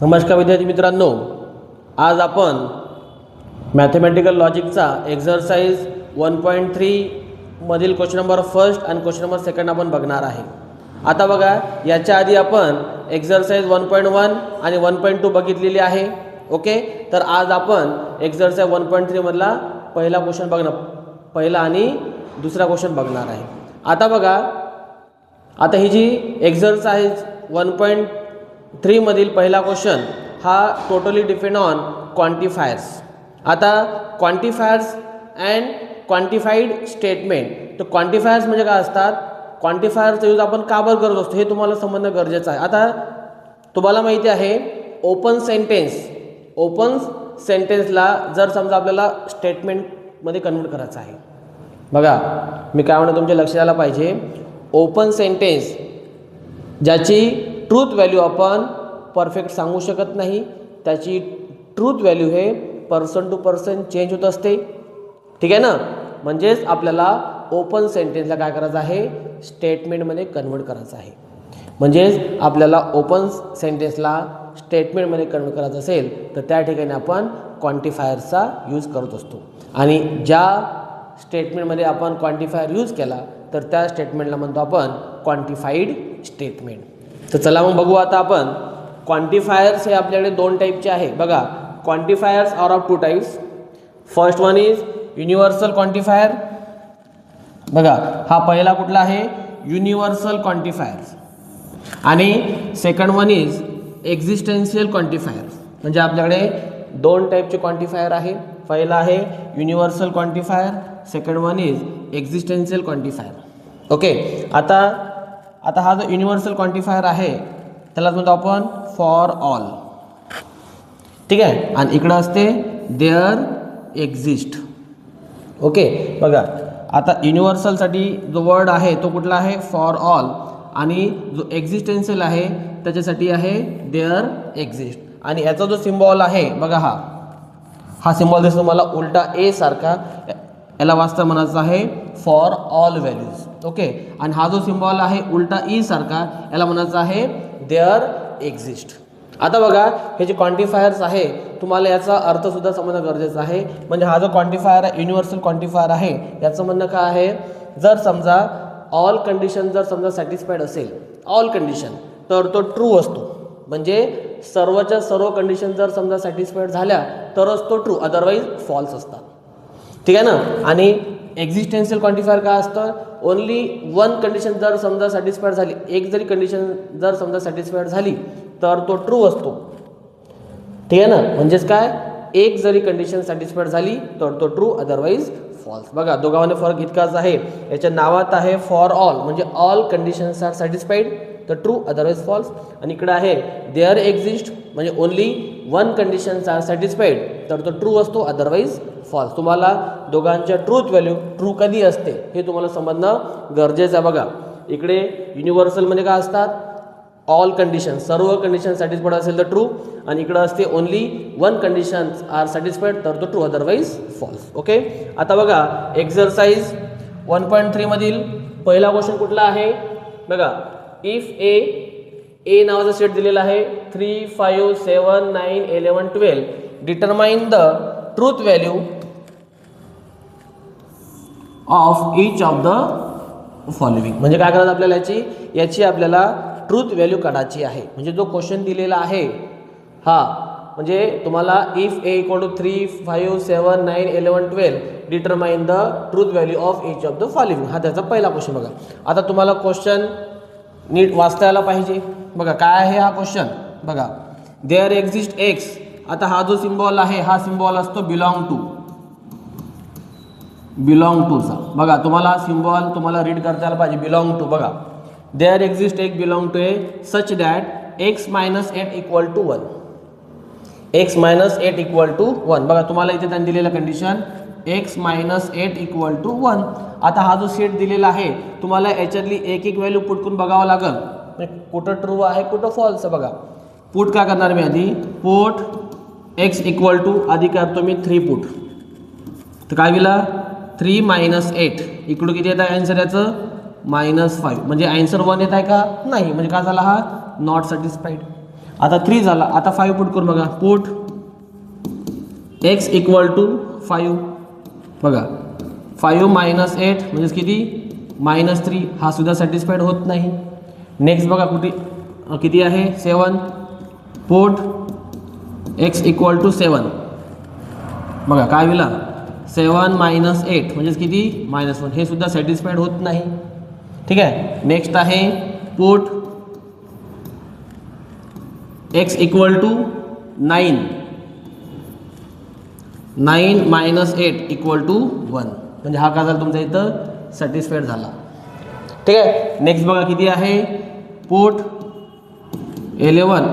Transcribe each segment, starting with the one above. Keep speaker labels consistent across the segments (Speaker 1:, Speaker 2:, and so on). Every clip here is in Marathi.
Speaker 1: नमस्कार विद्यार्थी मित्रांनो, आज आपण मॅथमॅटिकल लॉजिकचा एक्झरसाइज 1.3 मधील क्वेश्चन नंबर फर्स्ट आणि क्वेश्चन नंबर सेकंड आपण बघणार आहे। आता बघा, याच्या आधी आपण एक्झरसाइज 1.1 आणि 1.2 बघितलेली आहे। ओके, तर आज आपण एक्झरसाइज 1.3 मधला पहिला क्वेश्चन बघणार, पहिला आणि दुसरा क्वेश्चन बघणार आहे। आता बघा, आता ही जी एक्झरसाइज 1.3 मधील पहिला क्वेश्चन हा टोटली डिपेंड ऑन क्वांटिफायर्स। आता क्वांटिफायर्स अँड क्वांटिफाईड स्टेटमेंट, तर क्वांटिफायर्स म्हणजे काय असतात, क्वांटिफायरचा यूज आपण का बरं करत असतो हे तुम्हाला समजणं गरजेचं आहे। आता तुम्हाला माहिती आहे, ओपन सेंटेन्सला जर समजा आपल्याला स्टेटमेंटमध्ये कन्वर्ट करायचं आहे, बघा मी काय म्हणतो तुमच्या लक्षात आलं पाहिजे, ओपन सेंटेन्स ज्याची ट्रूथ व्हॅल्यू आपण परफेक्ट सांगू शकत नाही, त्याची ट्रूथ व्हॅल्यू हे पर्सन टू पर्सन चेंज होत असते, ठीक आहे ना। म्हणजेच आपल्याला ओपन सेंटेन्सला काय करायचं आहे, स्टेटमेंटमध्ये कन्वर्ट करायचं आहे। म्हणजेच आपल्याला ओपन सेंटेन्सला स्टेटमेंटमध्ये कन्वर्ट करायचं असेल तर त्या ठिकाणी आपण क्वांटिफायरचा यूज करत असतो, आणि ज्या स्टेटमेंटमध्ये आपण क्वांटिफायर यूज केला तर त्या स्टेटमेंटला म्हणतो आपण क्वांटिफाईड स्टेटमेंट। तर चला मग बघू, आता आपण क्वांटिफायर्स हे आपल्याकडे दोन टाईपचे आहे। बघा, quantifiers are of two types. First one is universal quantifier, बघा हा पहिला कुठला आहे, युनिव्हर्सल क्वांटिफायर्स, आणि second one is existential quantifier. म्हणजे आपल्याकडे दोन टाईपचे क्वांटिफायर आहे, पहिला आहे universal quantifier, second one is existential quantifier. Okay, आता हा जो युनिव्हर्सल क्वांटिफायर आहे त्याला म्हणतो आपण फॉर ऑल, ठीक आहे, आणि इकडं असते देअर एक्झिस्ट। ओके, बघा आता युनिव्हर्सलसाठी जो वर्ड आहे तो कुठला आहे, फॉर ऑल, आणि जो एक्झिस्टेन्शियल आहे त्याच्यासाठी आहे देअर एक्झिस्ट। आणि याचा जो सिम्बॉल आहे बघा, हा सिम्बॉल दिसतो मला उलटा ए सारखा, याला वास्तव म्हणायचं आहे फॉर ऑल व्हॅल्यूज। ओके, आणि हा जो सिम्बॉल आहे उलटा ई सारखा, याला म्हणायचं आहे देअर एक्झिस्ट। आता बघा, हे जे क्वांटिफायर्स आहे तुम्हाला याचा अर्थ सुद्धा समजणं गरजेचं आहे। म्हणजे हा जो क्वांटिफायर आहे, युनिव्हर्सल क्वांटिफायर आहे, याचं म्हणणं काय आहे, जर समजा ऑल कंडिशन जर समजा सॅटिस्फाईड असेल, ऑल कंडिशन, तर तो ट्रू असतो। म्हणजे सर्वच्या सर्व कंडिशन जर समजा सॅटिस्फाईड झाल्या तरच तो ट्रू, अदरवाईज फॉल्स असतात, ठीक आहे ना। आणि एक्झिस्टेन्शियल क्वांटिफायर काय असतं, ओनली वन कंडिशन जर समजा सॅटिस्फाईड झाली, एक जरी कंडिशन जर समजा सॅटिस्फाईड झाली तर तो ट्रू असतो, ठीक आहे ना। म्हणजेच काय, एक जरी कंडिशन सॅटिस्फाईड झाली तर तो ट्रू, अदरवाईज फॉल्स। बघा, दोघांमध्ये फरक इतकाच आहे, याच्या नावात आहे फॉर ऑल, म्हणजे ऑल कंडिशन्स आर सॅटिस्फाईड तर ट्रू, अदरवाईज फॉल्स, आणि इकडे आहे देअर एक्झिस्ट, म्हणजे only one conditions are satisfied तर तो ट्रू असतो, अदरवाईज फॉल्स। तुम्हाला दोघांच्या ट्रूथ व्हॅल्यू ट्रू कधी असते हे तुम्हाला समजणं गरजेचं आहे। बघा, इकडे युनिव्हर्सलमध्ये काय असतात, ऑल कंडिशन, सर्व कंडिशन सॅटिस्फाईड असेल तर ट्रू, आणि इकडं असते only one condition are satisfied तर तो ट्रू, अदरवाईज फॉल्स। ओके, आता बघा एक्झरसाइज 1.3 मधील पहिला क्वेश्चन कुठला आहे, बघा, इफ ए नावाचा सेट दिलेला आहे, 3, 5, 7, 9, 11, 12, determine the truth value of each of the following. म्हणजे काय करायचं आपल्याला, याची आपल्याला ट्रूथ व्हॅल्यू काढायची आहे। म्हणजे जो क्वेश्चन दिलेला आहे हा, म्हणजे तुम्हाला if A equal to 3, 5, 7, 9, 11, 12 determine the truth value of each of the following, हा त्याचा पहिला क्वेश्चन। बघा, आता तुम्हाला क्वेश्चन नीट वाचता यायला पाहिजे। बघा काय आहे हा क्वेश्चन, बघा, देअर एक्झिस्ट एक्स। आता हा जो सिम्बॉल आहे हा सिम्बॉल असतो बिलॉंग टूचा। बघा, तुम्हाला हा सिम्बॉल तुम्हाला रीड करता आला पाहिजे, बिलॉंग टू। बघा, there exist x belong to A such that x minus 8 equal to 1, x minus 8 equal to 1। बघा, तुम्हाला इथे त्यांनी दिलेलं condition x minus 8 equal to 1। आता हा जो सेट दिलेला आहे तुम्हाला याच्यातली एक एक व्हॅल्यू पुट करून बघावं लागेल, कुठं ट्रू आहे कुठं फॉल्स आहे। बघा, पुट काय करणार मी आधी, पुट एक्स इक्वल टू, आधी करतो मी 3 पुट, तर काय विला 3 मायनस 8, इकडून किती येत आहे आन्सर याचं, -5, म्हणजे आन्सर 1 येत आहे का, नाही, म्हणजे काय झाला हा नॉट सॅटिस्फाईड। आता 3 झाला. आता 5 पुट करून बघा. Put x equal to 5. बघा 5 मायनस 8 म्हणजेच किती -3. हा सुद्धा सॅटिस्फाईड होत नाही. नेक्स्ट बघा कुठे किती आहे 7. Put x equal to 7. बघा काय विला 7 मायनस 8 म्हणजेच किती -1. हे सुद्धा सॅटिस्फाईड होत नाही. ठीक आहे. नेक्स्ट आहे put x equal to 9. 9 minus 8 equal to 1. म्हणजे हा काय झाला तुमचा इथं सॅटिस्फाईड झाला. ठीक आहे. नेक्स्ट बघा किती आहे पुट 11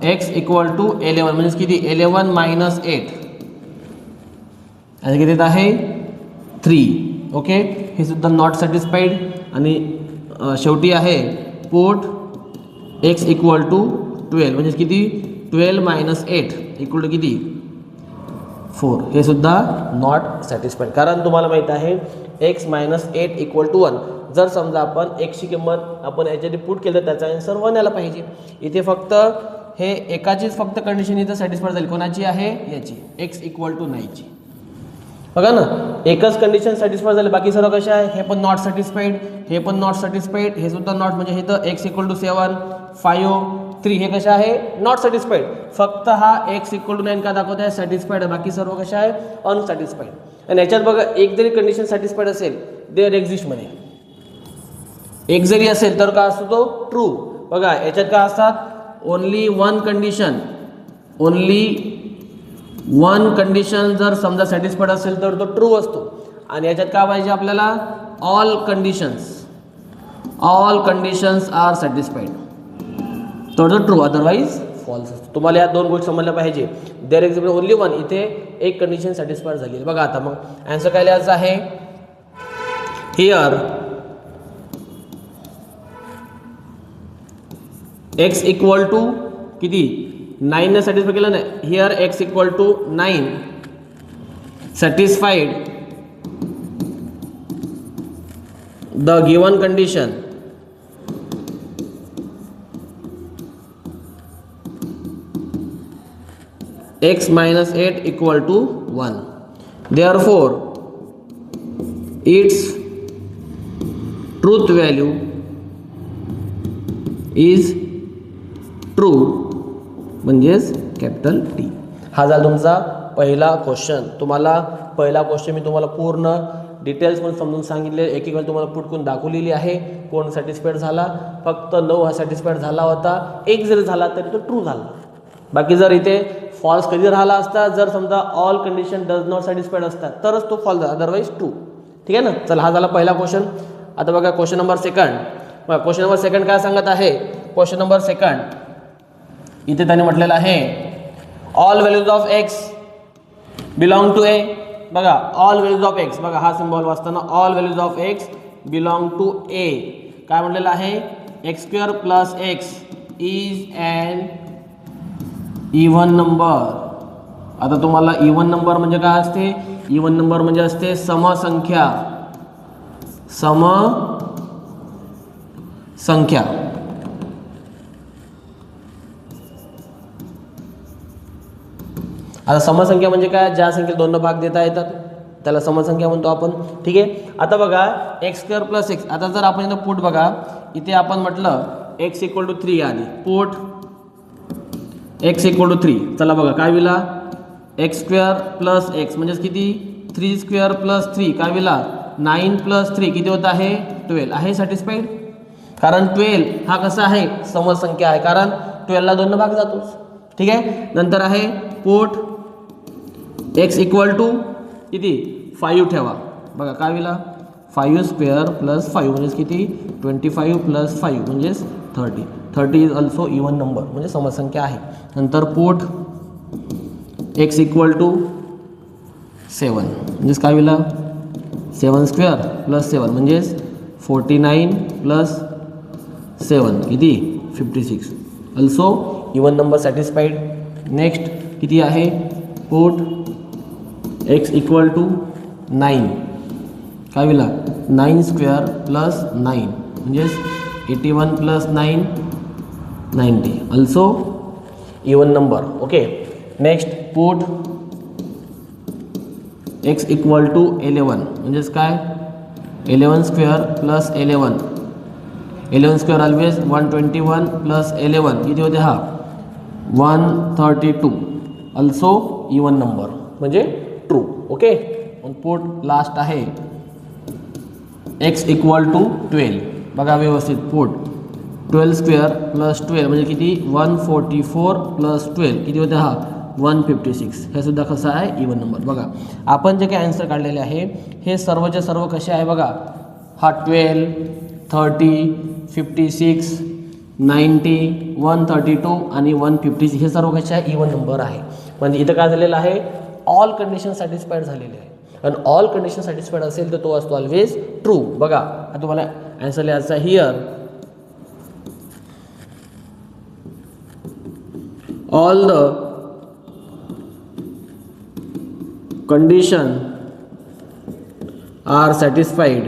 Speaker 1: x इक्वल टू 11 म्हणजेच किती 11 मायनस 8 आणि किती आहे 3. ओके. हे सुद्धा नॉट सॅटिस्फाईड. आणि शेवटी आहे पुट x इक्वल टू 12 म्हणजे किती 12 मायनस 8 इक्वल टू किती 4. हे सुद्धा नॉट सॅटिस्फाईड. कारण तुम्हाला माहीत आहे x मायनस 8 इक्वल टू 1. जर समजा आपण xची किंमत आपण याच्यात पुट केलं तर त्याचा आन्सर 1 यायला पाहिजे. इथे फक्त हे एकाचीच फक्त कंडिशन इथं सॅटिस्फाईड झाली. कोणाची आहे याची x इक्वल टू 9 ची. बघा ना एकच कंडिशन सॅटिस्फाईड झाली. बाकी सर्व कशा आहे हे पण नॉट सॅटिस्फाईड, हे पण नॉट सॅटिस्फाईड, हे सुद्धा नॉट. म्हणजे हे तर x इक्वल टू 7 5 3 हे कशा आहे नॉट सॅटिस्फाईड. फक्त हा x इक्वल टू 9 का दाखवत आहे सॅटिस्फाईड आहे. बाकी सर्व कशा आहे अनसॅटिस्फाईड. आणि याच्यात बघा एक जरी कंडिशन सॅटिस्फाईड असेल देअर एक्झिस्ट मध्ये एक जरी असेल तर काय असतो तो ट्रू. बघा याच्यात काय असतात only one condition, only one condition जर समजा सॅटिस्फाईड असेल तर तो ट्रू असतो. आणि याच्यात काय पाहिजे आपल्याला ऑल कंडिशन्स आर सॅटिस्फाईड तर तो ट्रू, अदरवाईज फॉल्स असतो. तुम्हाला या दोन गोष्टी समजल्या पाहिजे. देअर एक्झिस्ट ओनली वन, इथे एक कंडिशन सॅटिस्फाईड झाली. बघा आता मग आन्सर काय लिहायचं आहे हिअर x इक्वल टू किती 9 ने सॅटिस्फाय केलं ना. Here x equal to 9 satisfied the given condition x minus 8 equal to 1. Therefore, its truth value is true म्हणजेच कॅपिटल T. हा झाला तुमचा पहिला क्वेश्चन. तुम्हाला पहिला क्वेश्चन मी तुम्हाला पूर्ण डिटेल्स पण समजून सांगितले. एक एक तुम्हाला पुट करून दाखवलेली आहे कोण सॅटिस्फाईड झाला. फक्त 9 हा सॅटिस्फाईड झाला होता. एक जरी झाला तरी तो ट्रू झाला. बाकी जर इथे फॉल्स कधी राहिला असता जर समजा all condition does not satisfied असतात तरच तो फॉल्स झाला, अदरवाईज ट्रू. ठीक आहे ना. चला हा झाला पहिला क्वेश्चन. आता बघा क्वेश्चन नंबर सेकंड. बघा क्वेश्चन नंबर सेकंड काय सांगत आहे. क्वेश्चन नंबर सेकंड इथे त्यांनी म्हटलेलं आहे all values of x belong to A. बघा ऑल व्हॅल्यूज ऑफ एक्स, बघा हा सिम्बॉल वाचताना all values of x belong to A. काय म्हटलेलं आहे x² + x is an even number. आता तुम्हाला इव्हन नंबर म्हणजे काय असते. इव्हन नंबर म्हणजे असते समसंख्या. आता समसंख्या म्हणजे काय ज्या संख्येला 2 भाग देता येतात त्याला समसंख्या म्हणतो आपण. ठीक आहे. आता बघा x² + x. आता जर आपण इथं पुट बघा इथे आपण म्हटलं x इक्वल टू 3 आधी पुट x इक्वल टू 3. चला बघा काय विला x² + x म्हणजेच किती 3² + 3 काय विला 9 + 3 किती होत आहे 12. आहे सॅटिस्फाईड. कारण 12 हा कसा आहे समसंख्या आहे कारण 12 ला 2 भाग जातोच. ठीक आहे. नंतर आहे पुट x इक्वल टू किती 5 ठेवा. बघा काय विला 5² + 5 म्हणजेच किती 25 + 5 म्हणजेच 30. 30 इज ऑल्सो इव्हन नंबर म्हणजे समसंख्या आहे. नंतर पुट x इक्वल टू 7 म्हणजेच काय विला 7² + 7 म्हणजेच 49 + 7 किती 56 also even number satisfied. Next किती आहे पुट x इक्वल टू 9 काय विला 9² + 9 म्हणजेच 81 + 9 90 also even number. Okay, next put x equal to 11 म्हणजेच काय 11 square plus 11 square always 121 plus 11 किती होते हा 132 ऑल्सो इवन नंबर म्हणजे ट्रू. ओके, पुट लास्ट आहे x इक्वल टू 12. बघा व्यवस्थित पुट 12 स्क्वेअर प्लस 12 म्हणजे किती 144 प्लस 12 किती होते हा 156. हे सुद्धा कसं आहे इवन नंबर. बघा आपण जे काही आन्सर काढलेले आहे हे सर्वचे सर्व कसे आहे बघा हा 12 30 56 90 132 आणि 156 हे सर्व कसे आहे इवन नंबर आहे. म्हणजे इथं काय झालेलं आहे ऑल कंडिशन सॅटिस्फाईड झालेले आहे आणि ऑल कंडिशन सॅटिस्फाईड असेल तर तो असतो ऑलवेज ट्रू. बघा आता तुम्हाला आन्सर लिहायचा आहे here all the condition are satisfied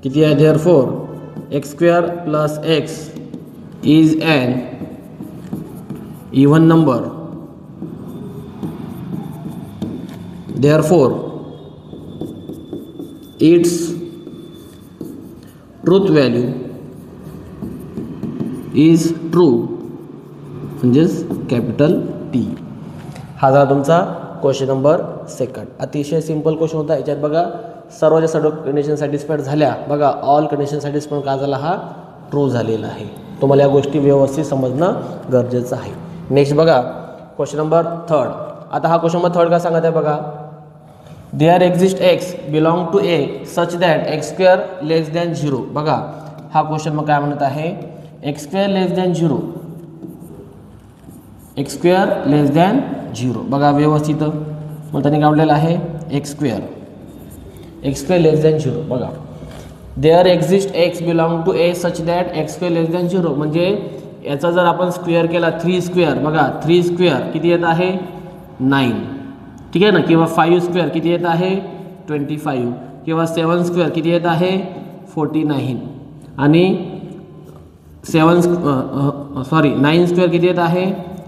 Speaker 1: किती आहे therefore x square plus x is an even number, therefore its truth value is true म्हणजेच कॅपिटल टी. हा झाला तुमचा क्वेश्चन नंबर 2. अतिशय सिंपल क्वेश्चन होता. याच्यात बघा सर्वच्या सर्व कंडिशन सॅटिस्फाईड झाल्या. बघा ऑल कंडिशन सॅटिस्फाईड का झाला हा ट्रू झालेला आहे. तुम्हाला या गोष्टी व्यवस्थित समजणं गरजेचं आहे. नेक्स्ट बघा क्वेश्चन नंबर 3. आता हा क्वेश्चन नंबर 3 का सांगत आहे बघा there exist x belong to A such that x square less than 0. बघा हा क्वेश्चन मग काय म्हणत आहे x square less than 0 x square less than 0. बघा व्यवस्थित मग त्यांनी काढलेलं आहे एक्स स्क्वेअर लेस दॅन 0. बघा there exist x belong to A such that x square less than 0 म्हणजे याचा जर आपण स्क्वेअर केला 3 स्क्वेअर बघा 3 स्क्वेअर किती येत आहे 9. ठीक आहे ना, किंवा 5 स्क्वेअर किती येत आहे 25 किंवा 7 स्क्वेअर किती येत आहे 49 आणि 9 स्क्वेअर किती येत आहे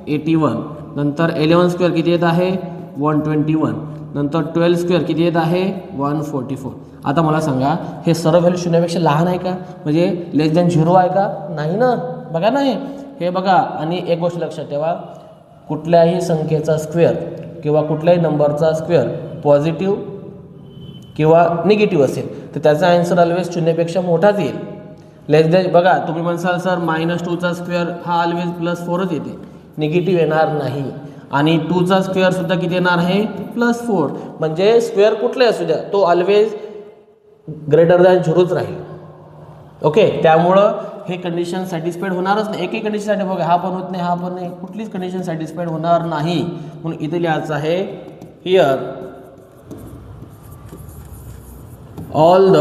Speaker 1: 81. नंतर 11 स्क्वेअर किती येत आहे 121. नंतर 12 स्क्वेअर किती येत आहे 144. आता मला सांगा हे सर्व व्हॅल्यू शून्यापेक्षा लहान आहे का म्हणजे लेस दॅन 0 आहे का नाही ना. बघा ना हे बघा. आणि एक गोष्ट लक्षात ठेवा कुठल्याही संख्येचा स्क्वेअर किंवा कुठल्याही नंबरचा स्क्वेअर पॉझिटिव्ह किंवा निगेटिव्ह असेल तर त्याचा आन्सर ऑलवेज शून्यापेक्षा मोठाच येईल. लेस दॅन बघा तुम्ही म्हणसाल सर -2चा स्क्वेअर हा ऑलवेज +4च येते निगेटिव्ह येणार नाही. आणि 2चा स्क्वेअर सुद्धा किती येणार आहे +4 म्हणजे स्क्वेअर कुठले असू द्या तो ऑलवेज ग्रेटर दॅन 0च राहील. ओके, त्यामुळं हे कंडिशन सॅटिस्फाईड होणारच नाही. एकही कंडिशन साठी बघा हा पण होत नाही हा पण नाही कुठलीच कंडिशन सॅटिस्फाईड होणार नाही. म्हणून इथे लिहायचं आहे here all the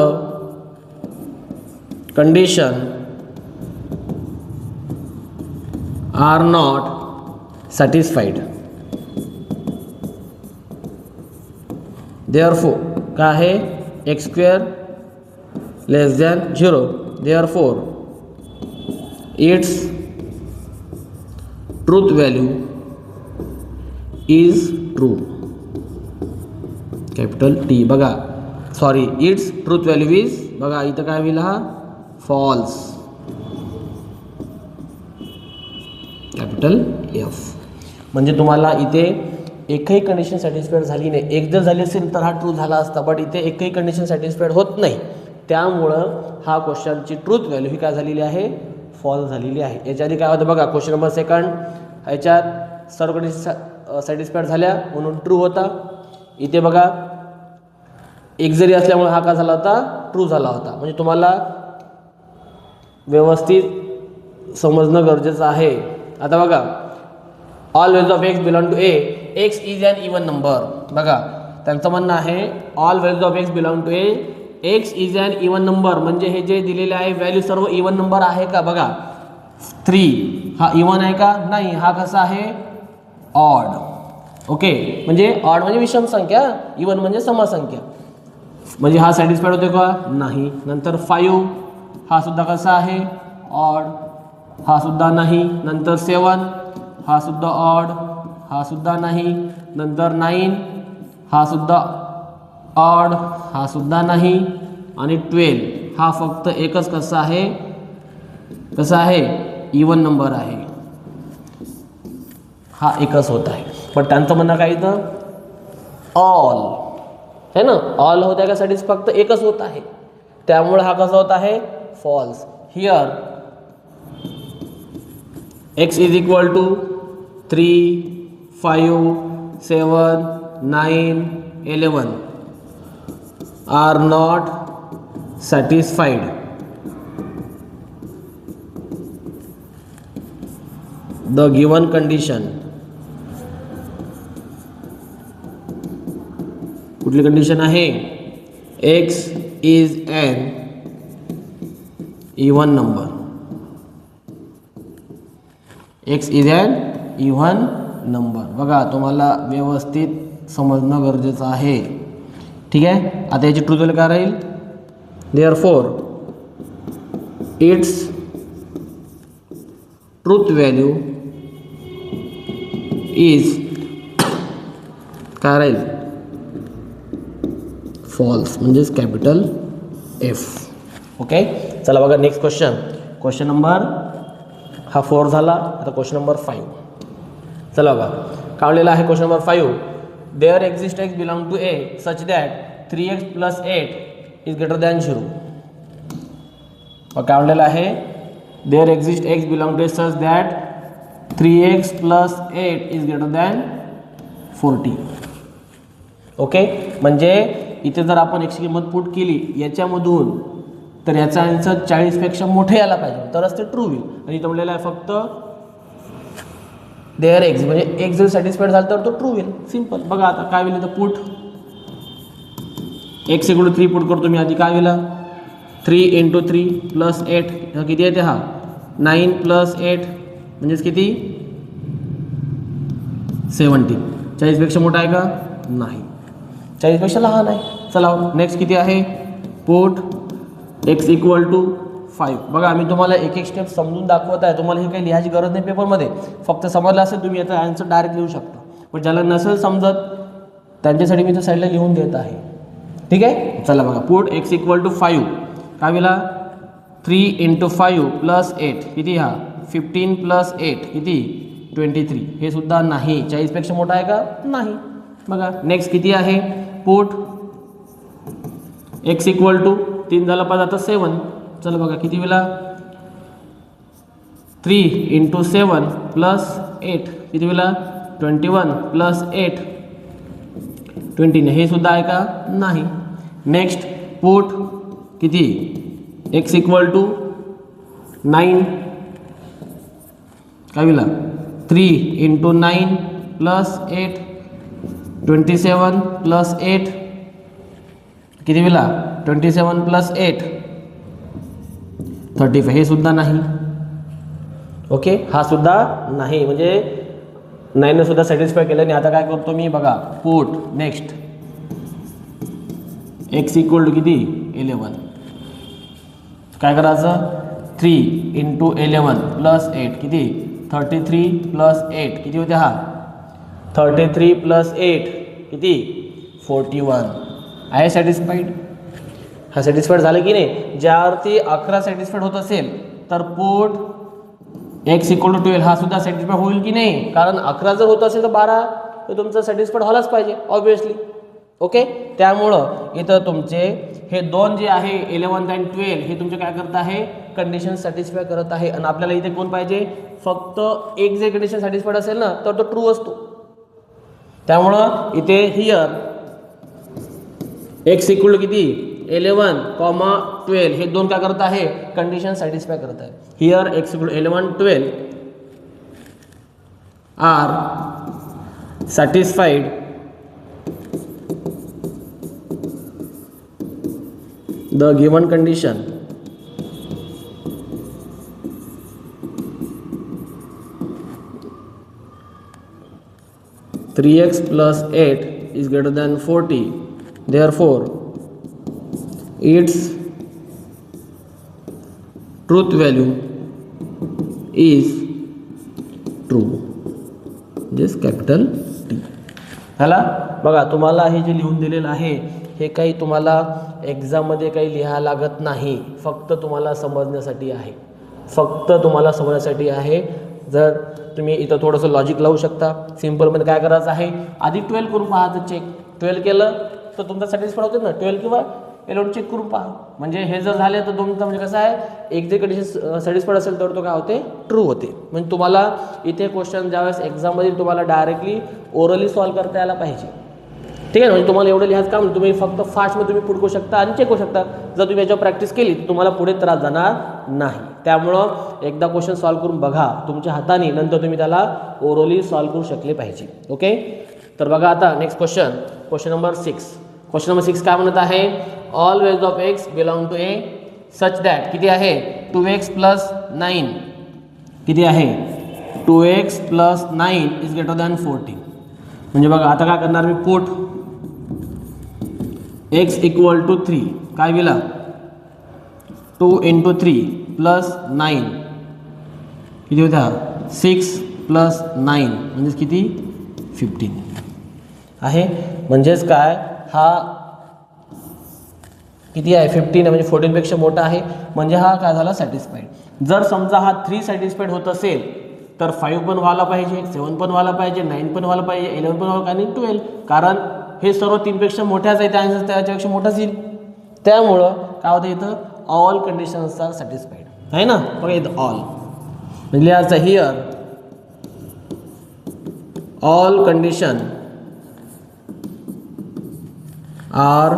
Speaker 1: condition are not satisfied, therefore क्या है X square less than 0 therefore its truth value is true capital T. बघा sorry it's truth value is बघा इथं काय होईल हा फॉल्स कॅपिटल एफ. म्हणजे तुम्हाला इथे एकही कंडिशन सॅटिस्फाईड झाली नाही. एक जर झाली असेल तर हा ट्रू झाला असता बट इथे एकही कंडिशन सॅटिस्फाईड होत नाही. त्यामुळं हा क्वेश्चनची ट्रूथ व्हॅल्यू ही काय झालेली आहे फॉल्स झालेली आहे. याच्या आधी काय होतं बघा क्वेश्चन नंबर 2 ह्याच्यात सर्व कंडिशन सॅटिस्फाईड झाल्या म्हणून ट्रू होता. इथे बघा एक जरी असल्यामुळे हा काय झाला होता ट्रू झाला होता. म्हणजे तुम्हाला व्यवस्थित समजणं गरजेचं आहे. आता बघा all values of x belong to A x is an even number. बघा त्यांचं म्हणणं आहे all values of x belong to A x is an even number म्हणजे हे जे दिलेले आहे व्हॅल्यू सर्व इवन नंबर आहे का. बघा 3 हा इवन आहे का नाही हा कसा आहे ऑड. ओके, म्हणजे ऑड म्हणजे विषम संख्या इवन म्हणजे समसंख्या म्हणजे हा सॅटिस्फाईड होतो का नाही. नंतर 5 हा सुद्धा कसा आहे ऑड, हा सुद्धा नाही, नंतर 7 हा सुद्धा ऑड, हा सुद्धा नाही, नंतर 9 हा सुद्धा ऑड, हा सुद्धा नाही, आणि 12 हा फक्त एकच कसा आहे इवन नंबर आहे, हा एकच होत आहे. पण त्यांचं म्हणणं काय इथं ऑल है ना, ऑल होत आहे का साठी फक्त एकच होत आहे, त्यामुळे हा कसा होत आहे false. Here x is equal to 3, 5, 7, 9, 11 are not satisfied. The given condition, कुठली कंडिशन आहे, x is an even number, x is an even number. बघा तुम्हाला व्यवस्थित समजणं गरजेचं आहे, ठीक आहे. आता याची ट्रूथ व्हॅल्यू काय राहील, therefore it's truth value is काय राहील फॉल्स, म्हणजेच कॅपिटल F. ओके, चला बघा नेक्स्ट क्वेश्चन नंबर हा 4 झाला. आता क्वेश्चन नंबर 5. चला बघा काय लिहिलं आहे question number 5. There exist x belong to A such that 3x + 8 is greater than 0. काय लिहिलं आहे, there exist x belong to A such that 3x + 8 is greater than 40. Okay, म्हणजे इथे जर आपण x ची किंमत पुट केली याच्यामधून, तर याचा आन्सर 40 पेक्षा मोठे यायला पाहिजे, तरच ते ट्रू होईल. आणि इथं म्हणलेलं आहे फक्त देअर एक्स, म्हणजे एक्स जर सॅटिस्फाईड झाला तर तो ट्रू होईल. सिंपल. बघा आता काय होईल, इथं put x equal to 3 put करतो मी. आधी काय होईल, 3 × 3 + 8 किती येते, हा 9 + 8 म्हणजेच किती 70. 40 पेक्षा मोठा आहे का, नाही, 40 पेक्षा लहान आहे. चला नेक्स्ट किती आहे, पुट x इक्वल टू 5. बघा मी तुम्हाला एक एक स्टेप समजून दाखवत आहे, तुम्हाला हे काही लिहायची गरज नाही पेपरमध्ये, फक्त समजलं असेल तुम्ही याचा आन्सर डायरेक्ट लिहू शकता. पण ज्याला नसेल समजत त्यांच्यासाठी मी तो साईडला लिहून देत आहे, ठीक आहे. चला बघा पुट x इक्वल टू 5 काय वेळेला 3 × 5 + 8 किती, हा 15 + 8 किती 23. हे सुद्धा नाही, 40 पेक्षा मोठा आहे का, नाही. बघा नेक्स्ट किती आहे, पुट x इक्वल टू 3 झाला पाहिजे, आता 7. चला बघा किती वेळा 3 × 7 + 8 किती वेळा 21 + 8 20. हे सुद्धा आहे का, नाही. नेक्स्ट पुट किती x इक्वल टू 9 काय वेळा 3 × 9 + 8 27 + 8 किती वेळा 27 + 8 35. हे सुद्धा नाही. ओके, हा सुद्धा नाही, म्हणजे 9 सुद्धा सॅटिस्फाय केलं नाही. आता काय करतो मी, बघा put next x equal to किती 11. काय करायचं 3 × 11 + 8 किती 33 + 8 किती होते, हा 33 + 8 किती 41. आहे सॅटिस्फाईड, हा सॅटिस्फाईड झालं की नाही. ज्यावरती 11 सॅटिस्फाईड होत असेल तर पुट x इक्वल टू 12 हा सुद्धा सॅटिस्फाईड होईल की नाही, कारण 11 जर होत असेल तर 12 तर तुमचं सॅटिस्फाईड व्हायलाच पाहिजे ऑब्विसली. ओके, त्यामुळं इथं तुमचे हे दोन जे आहे 11 आणि 12 हे तुमचे काय करत आहे, कंडिशन सॅटिस्फाय करत आहे. आणि आपल्याला इथे कोण पाहिजे, फक्त एक जे कंडिशन सॅटिस्फाईड असेल ना तर तो ट्रू असतो. त्यामुळं इथे हिअर x इक्वल टू किती 11, 12 हे दोन काय करत आहे, कंडिशन सॅटिस्फाय करत आहे. Here x equal to 11, 12 are satisfied the given condition. Three x plus 8 is greater than 40. Therefore, its truth value is true, this capital T. ह्याला बघा तुम्हाला हे जे लिहून दिलेलं आहे हे काही तुम्हाला एक्झाममध्ये काही लिहायला लागत नाही, फक्त तुम्हाला समजण्यासाठी आहे, फक्त तुम्हाला समजण्यासाठी आहे. जर तुम्ही इथं थोडंसं लॉजिक लावू शकता. सिम्पलमध्ये काय करायचं आहे, आधी 12 करून पाहायचं चेक. 12 केलं तर तुमचा सॅटिस्फाईड होते ना, 12 किंवा 11 चेक करून पहा. म्हणजे हे जर झाले तर तुमचं म्हणजे कसं आहे, एक जर कंडिशन सॅटिस्फाईड असेल तर तो काय होते, ट्रू होते. म्हणजे तुम्हाला इथे क्वेश्चन ज्यावेळेस एक्झाममध्ये तुम्हाला डायरेक्टली ओरली सॉल्व्ह करता यायला पाहिजे. ठीक आहे. म्हणजे तुम्हाला एवढं लिहायचं काम, तुम्ही फक्त फास्टमध्ये तुम्ही पुढकू शकता आणि चेक करू शकता. जर तुम्ही याच्यावर प्रॅक्टिस केली तर तुम्हाला पुढे त्रास जाणार नाही. त्यामुळं एकदा क्वेश्चन सॉल्व्ह करून बघा तुमच्या हाताने, नंतर तुम्ही त्याला ओरली सॉल्व्ह करू शकले पाहिजे. ओके. तर बघा आता next question, question number 6. Question number 6 काय म्हणत आहे, all values of x belong to A such that किती आहे, 2x + 9 किती आहे, 2x + 9 इज ग्रेटर दॅन 14. म्हणजे बघा आता काय करणार मी, पुट x = 3 काय दिला, 2 × 3 + 9 किती होता, 6 + 9 म्हणजे किती, 15 आहे. म्हणजेच काय, हा किती आहे, 15 आहे, म्हणजे 14 पेक्षा मोठा आहे. म्हणजे हा काय झाला, सॅटिस्फाईड. जर समजा हा 3 सॅटिस्फाईड होत असेल तर 5 पण व्हायला पाहिजे, 7 पण व्हायला पाहिजे, 9 पण व्हायला पाहिजे, 11 पण व्हायला आणि 12. कारण हे सर्व 3 पेक्षा मोठ्याच आहे, त्यानंतर त्याच्यापेक्षा मोठाच येईल. त्यामुळं काय होतं, इथं ऑल कंडिशन्स आर सॅटिस्फाईड आहे ना. बघा इथं ऑल म्हणजे लिहायचं, here all condition are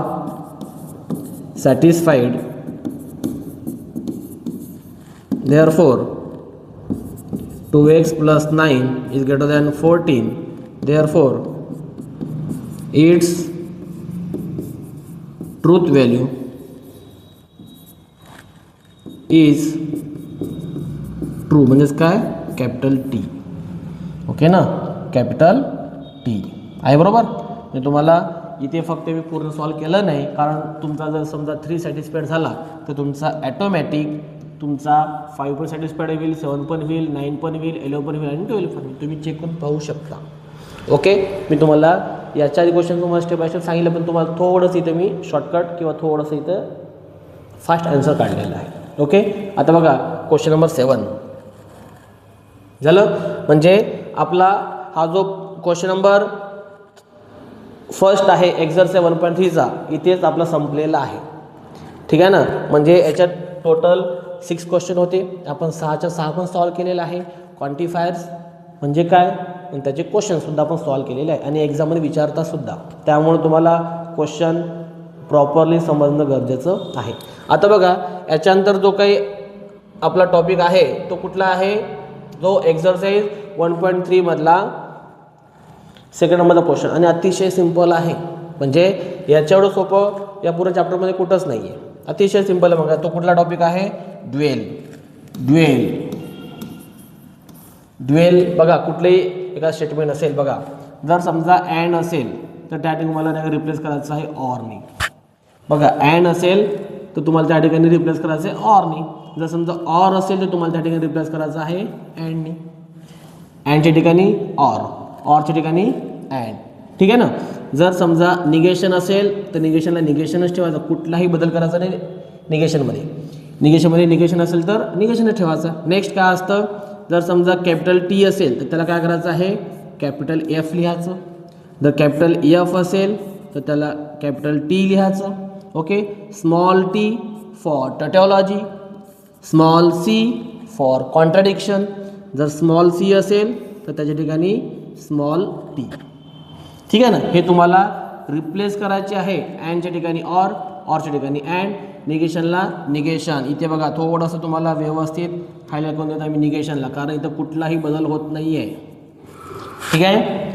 Speaker 1: satisfied, therefore 2x + 9 is greater than 14, therefore its truth value is true. म्हणजेच काय, कॅपिटल टी. ओके ना, कॅपिटल टी आहे बरोबर. म्हणजे तुम्हाला इथे फक्त मी पूर्ण सॉल्व केलं नाही, कारण तुमचा जर समजा 3 सॅटिस्फाईड झाला तर तुमचा ॲटोमॅटिक तुमचा 5 पण सॅटिस्फाईड होईल, 7 पण होईल, 9 पण होईल, 11 पण होईल आणि 12 पण होईल. तुम्ही चेक करून पाहू शकता. ओके. मी तुम्हाला याच्या आधी क्वेश्चन तुम्हाला स्टेप बाय स्टेप सांगितलं, पण तुम्हाला थोडंसं इथं मी शॉर्टकट किंवा थोडंसं इथं फास्ट आन्सर काढलेला आहे. ओके. आता बघा क्वेश्चन नंबर 7 झालं. म्हणजे आपला हा जो क्वेश्चन नंबर फर्स्ट आहे एक्झरसाइज 1.3चा, इथेच आपला संपलेला आहे. ठीक आहे ना. म्हणजे याच्यात टोटल 6 क्वेश्चन होते, आपण 6च्या 6 पण सॉल्व केलेलं आहे. क्वांटिफायर्स म्हणजे काय आणि त्याचे क्वेश्चनसुद्धा आपण सॉल्व केलेले आहे आणि एक्झाममध्ये विचारतासुद्धा. त्यामुळे तुम्हाला क्वेश्चन प्रॉपरली समजणं गरजेचं आहे. आता बघा याच्यानंतर जो काही आपला टॉपिक आहे तो कुठला आहे, जो एक्झरसाइज 1.3 मधला सेकंड नंबरचा क्वेश्चन आणि अतिशय सिंपल आहे. म्हणजे याच्यावर सोपं या पूर्ण चॅप्टरमध्ये कुठंच नाही आहे. अतिशय सिंपल आहे. बघा तो कुठला टॉपिक आहे, ड्युएल. ड्युएल ड्युएल बघा कुठलेही एका स्टेटमेंट असेल, बघा जर समजा अँड असेल तर त्या ठिकाणी मला नाही रिप्लेस करायचं आहे ऑरनी. बघा अँड असेल तर तुम्हाला त्या ठिकाणी रिप्लेस करायचं आहे ऑरनी. जर समजा ऑर असेल तर तुम्हाला त्या ठिकाणी रिप्लेस करायचं आहे अँडनी. अँडच्या ठिकाणी ऑर, ऑरच्या ठिकाणी अँड. ठीक आहे ना. जर समजा निगेशन असेल तर निगेशनला निगेशनच ठेवायचं, कुठलाही बदल करायचा नाही निगेशनमध्ये. निगेशन असेल तर निगेशनच ठेवायचं. नेक्स्ट काय असतं, जर समजा कॅपिटल टी असेल तर त्याला काय करायचं आहे, कॅपिटल एफ लिहायचं. जर कॅपिटल एफ असेल तर त्याला कॅपिटल टी लिहायचं. Okay. Small T for tautology, small C for contradiction. जर स्मॉल सी असेल तर त्याच्या ठिकाणी स्मॉल टी. ठीक आहे ना. हे तुम्हाला रिप्लेस करायचे आहे. अँडच्या ठिकाणी ऑर, ऑरच्या ठिकाणी अँड, निगेशनला निगेशन. इथे बघा थोडंसं तुम्हाला व्यवस्थित हायलाईट करून देतो आम्ही निगेशनला, कारण इथं कुठलाही बदल होत नाही आहे. ठीक आहे.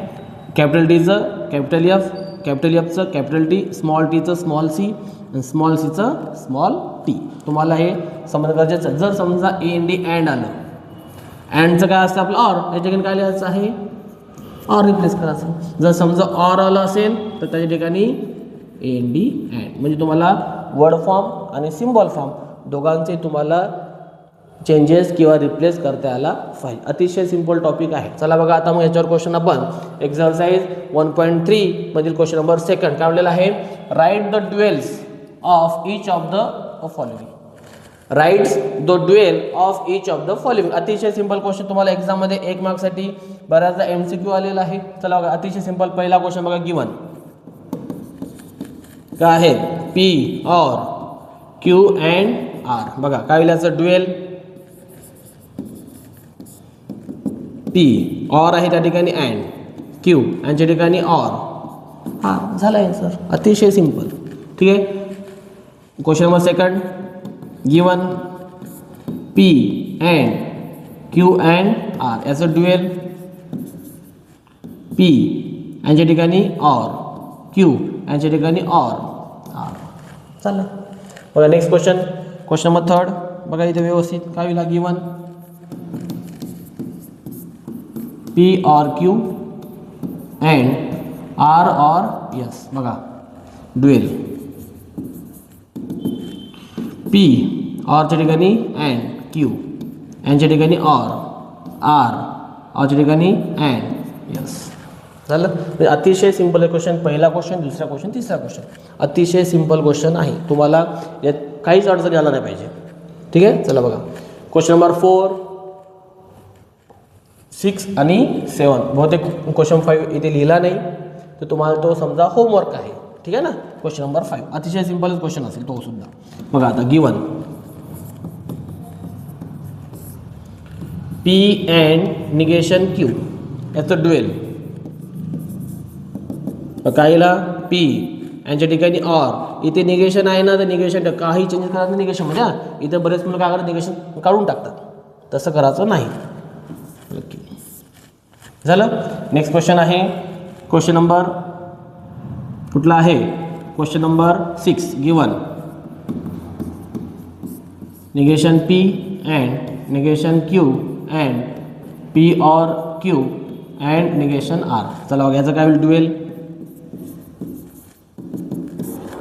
Speaker 1: कॅपिटल टीचं कॅपिटल एफ, कॅपिटल एफचं कॅपिटल टी, स्मॉल टीचं स्मॉल सी आणि स्मॉल सीचं स्मॉल टी. तुम्हाला हे समजणं गरजेचं आहे. जर समजा ए एन डी अँड आलं, अँडचं काय असतं आपलं ऑर, याच्या ठिकाणी काय लिहायचं आहे ऑर रिप्लेस करायचं. जर समजा ऑर आलं असेल तर त्याच्या ठिकाणी ए एन डी अँड. म्हणजे तुम्हाला वर्ड फॉर्म आणि सिम्बॉल फॉर्म दोघांचे तुम्हाला चेंजेस किंवा रिप्लेस करता यायला पाहिजे. अतिशय सिंपल टॉपिक आहे. चला बघा आता मग याच्यावर क्वेश्चन आपण एक्झरसाइज 1.3 मधील क्वेश्चन नंबर 2 काय म्हणलेला आहे, write the duals of each of the following. Writes the dual of each of the following. अतिशय सिंपल क्वेश्चन तुम्हाला एक्झाममध्ये 1 मार्क्ससाठी बऱ्याचदा MCQ आलेला आहे. चला बघा अतिशय सिंपल पहिला क्वेश्चन बघा, गिवन काय आहे, P और Q अँड R. बघा काय होईल याचं ड्युएल, P और आहे त्या ठिकाणी अँड, Q यांच्या ठिकाणी और. हां झालं आहे सर, अतिशय सिंपल. ठीक आहे. Question number 2 given P and Q and R याचं ड्युएल, P यांच्या ठिकाणी और, Q यांच्या ठिकाणी और, R. चालेल. बघा नेक्स्ट क्वेश्चन, क्वेश्चन नंबर 3 बघा इथे व्यवस्थित काय होईल, गिवन P और Q अँड R और S. बघा ड्युएल P ऑरच्या ठिकाणी अँड, Q यांच्या ठिकाणी और, R ऑरच्या ठिकाणी अँड, यस. झालं. अतिशय सिंपल क्वेश्चन, पहिला क्वेश्चन, दुसरा क्वेश्चन, तिसरा क्वेश्चन. अतिशय सिंपल क्वेश्चन आहे, तुम्हाला यात काहीच अडचण यायला नाही पाहिजे. ठीक आहे. चला बघा क्वेश्चन नंबर 4, 6 आणि 7. बहुतेक क्वेश्चन 5 इथे लिहिला नाही तर तुम्हाला तो समजा होमवर्क आहे. ठीक आहे ना. क्वेश्चन नंबर 5 अतिशय सिंपलच क्वेश्चन असेल तो सुद्धा. बघा आता given P and negation Q याचं ड्युएल, काय येईल, P यांच्या ठिकाणी और. इथे निगेशन आहे ना तर निगेशन काही चेंजेस करायचं निगेशन मध्ये. इथे बरेच मुलं काय करतात, निगेशन काढून टाकतात. तसं करायचं नाही. ओके झालं. नेक्स्ट क्वेश्चन आहे क्वेश्चन नंबर कुठला आहे, question number 6 given negation P and negation Q and P और Q अँड निगेशन R. चला बघा याचं काय होईल ड्युएल,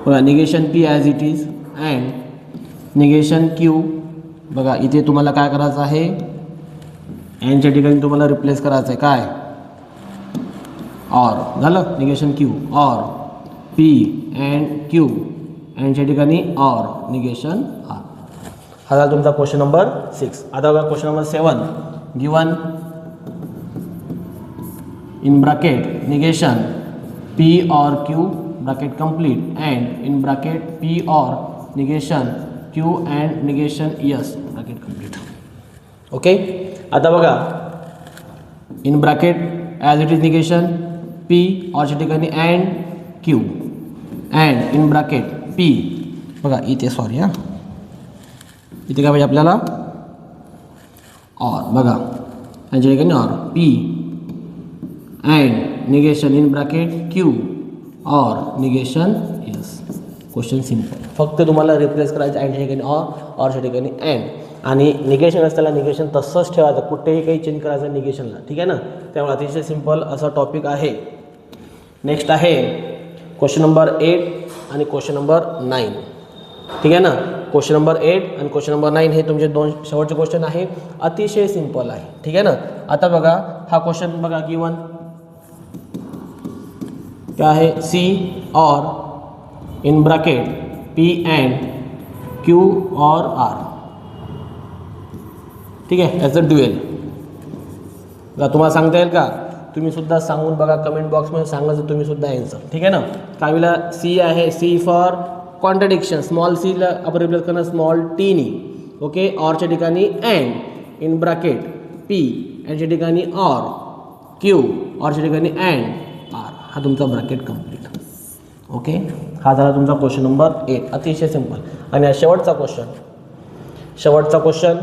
Speaker 1: बघा negation P as it is and negation Q. बघा इथे तुम्हाला काय करायचं आहे, यांच्या ठिकाणी तुम्हाला रिप्लेस करायचं आहे काय, और. झालं. निगेशन Q और P अँड Q यांच्या ठिकाणी और निगेशन R. हा झाला तुमचा क्वेश्चन नंबर 6. आता बघा question number 7 given in bracket negation P और Q bracket complete and in bracket P और negation Q and negation S bracket complete. Okay. आता बघा in bracket as it is negation P ऑरच्या ठिकाणी and Q and in bracket P. बघा इथे सॉरी हां, इथे काय पाहिजे आपल्याला, और. बघा यांच्या ठिकाणी और P and negation in bracket Q और निगेशन S. Question simple. फक्त तुम्हाला रिप्लेस करायचं अँडच्या ठिकाणी ऑरच्या ठिकाणी अँड. आणि निगेशन असताना निगेशन तसंच ठेवायचं, कुठेही काही चेंज करायचं निगेशनला. ठीक आहे ना. त्यामुळे अतिशय सिंपल असा टॉपिक आहे. नेक्स्ट आहे क्वेश्चन नंबर 8 आणि क्वेश्चन नंबर 9. ठीक आहे ना. क्वेश्चन नंबर 8 आणि क्वेश्चन नंबर 9 हे तुमचे 2 शेवटचे क्वेश्चन आहे. अतिशय सिंपल आहे. ठीक आहे ना. आता बघा हा क्वेश्चन बघा गिवन क्या है, C और in bracket P end Q और R. ठीक आहे. याचं ड्युएल बघा तुम्हाला सांगता येईल का, तुम्ही सुद्धा सांगून बघा कमेंट बॉक्समध्ये सांगायचं तुम्ही सुद्धा आन्सर. ठीक आहे ना. कावीला C आहे, C for contradiction, small C ला आपण रिप्लेस करणार स्मॉल T नी. ओके. ऑरच्या ठिकाणी अँड इन ब्रॅकेट P यांच्या ठिकाणी और, Q ऑरच्या ठिकाणी अँड R. हा तुमचा ब्रॅकेट कंप्लीट. ओके. हा झाला तुमचा क्वेश्चन नंबर 8. अतिशय सिंपल. आणि शेवटचा क्वेश्चन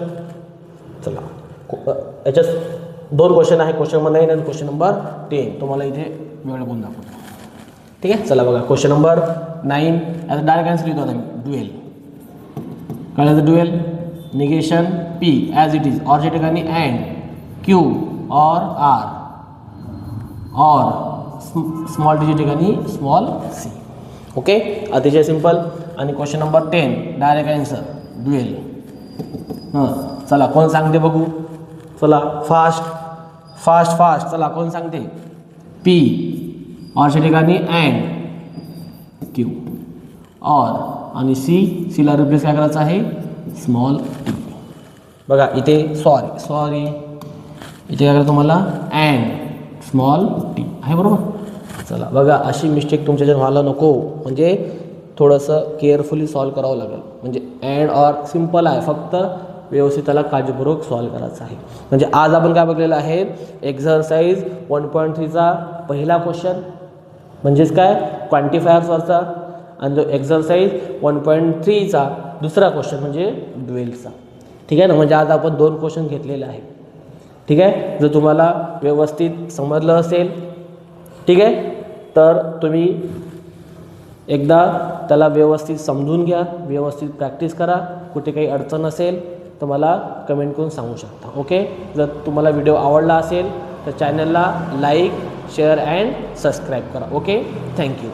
Speaker 1: चला याच्यात 2 क्वेश्चन आहे, क्वेश्चन नंबर 9 आणि क्वेश्चन नंबर 10. तुम्हाला इथे वेळ बघून दाखवतो. ठीक आहे. चला बघा क्वेश्चन नंबर 9 याचा डायरेक्ट आन्सर लिहितो आता मी. ड्युएल काय dual, negation P as it is ऑरच्या ठिकाणी अँड Q और R और स्मॉल टीच्या ठिकाणी स्मॉल C. ओके. अतिशय सिंपल. आणि question number 10 direct answer dual. हां चला कोण सांगते बघू. चला फास्ट फास्ट फास्ट. चला कोण सांगते. पी ऑरच्या ठिकाणी अँड क्यू ऑर आणि सीला रिप्लेस काय करायचं आहे स्मॉल टी. बघा इथे सॉरी इथे काय करायचं तुम्हाला अँड स्मॉल टी आहे बरोबर. चला बघा अशी मिस्टेक तुमच्याच्यात व्हायला नको, म्हणजे थोडंसं केअरफुली सॉल्व करावं लागेल. म्हणजे अँड ऑर सिम्पल आहे, फक्त व्यवस्थित त्याला काळजीपूर्वक सॉल्व करायचं आहे. म्हणजे आज आपण काय बघलेलं आहे एक्झरसाइज 1.3चा पहिला क्वेश्चन म्हणजेच काय क्वांटिफायर्सवरचा, आणि जो एक्झरसाइज 1.3चा दुसरा क्वेश्चन म्हणजे ड्युएलचा. ठीक आहे ना. म्हणजे आज आपण 2 क्वेश्चन घेतलेले आहे. ठीक आहे. जर तुम्हाला व्यवस्थित समजलं असेल ठीक आहे तर तुम्ही एकदा त्याला व्यवस्थित समजून घ्या, व्यवस्थित प्रॅक्टिस करा. कुठे काही अडचण असेल तर मला कमेंट करून सांगू शकता. ओके. जर तुम्हाला व्हिडिओ आवडला असेल तर चॅनलला लाईक शेअर अँड सबस्क्राईब करा. ओके. थँक्यू.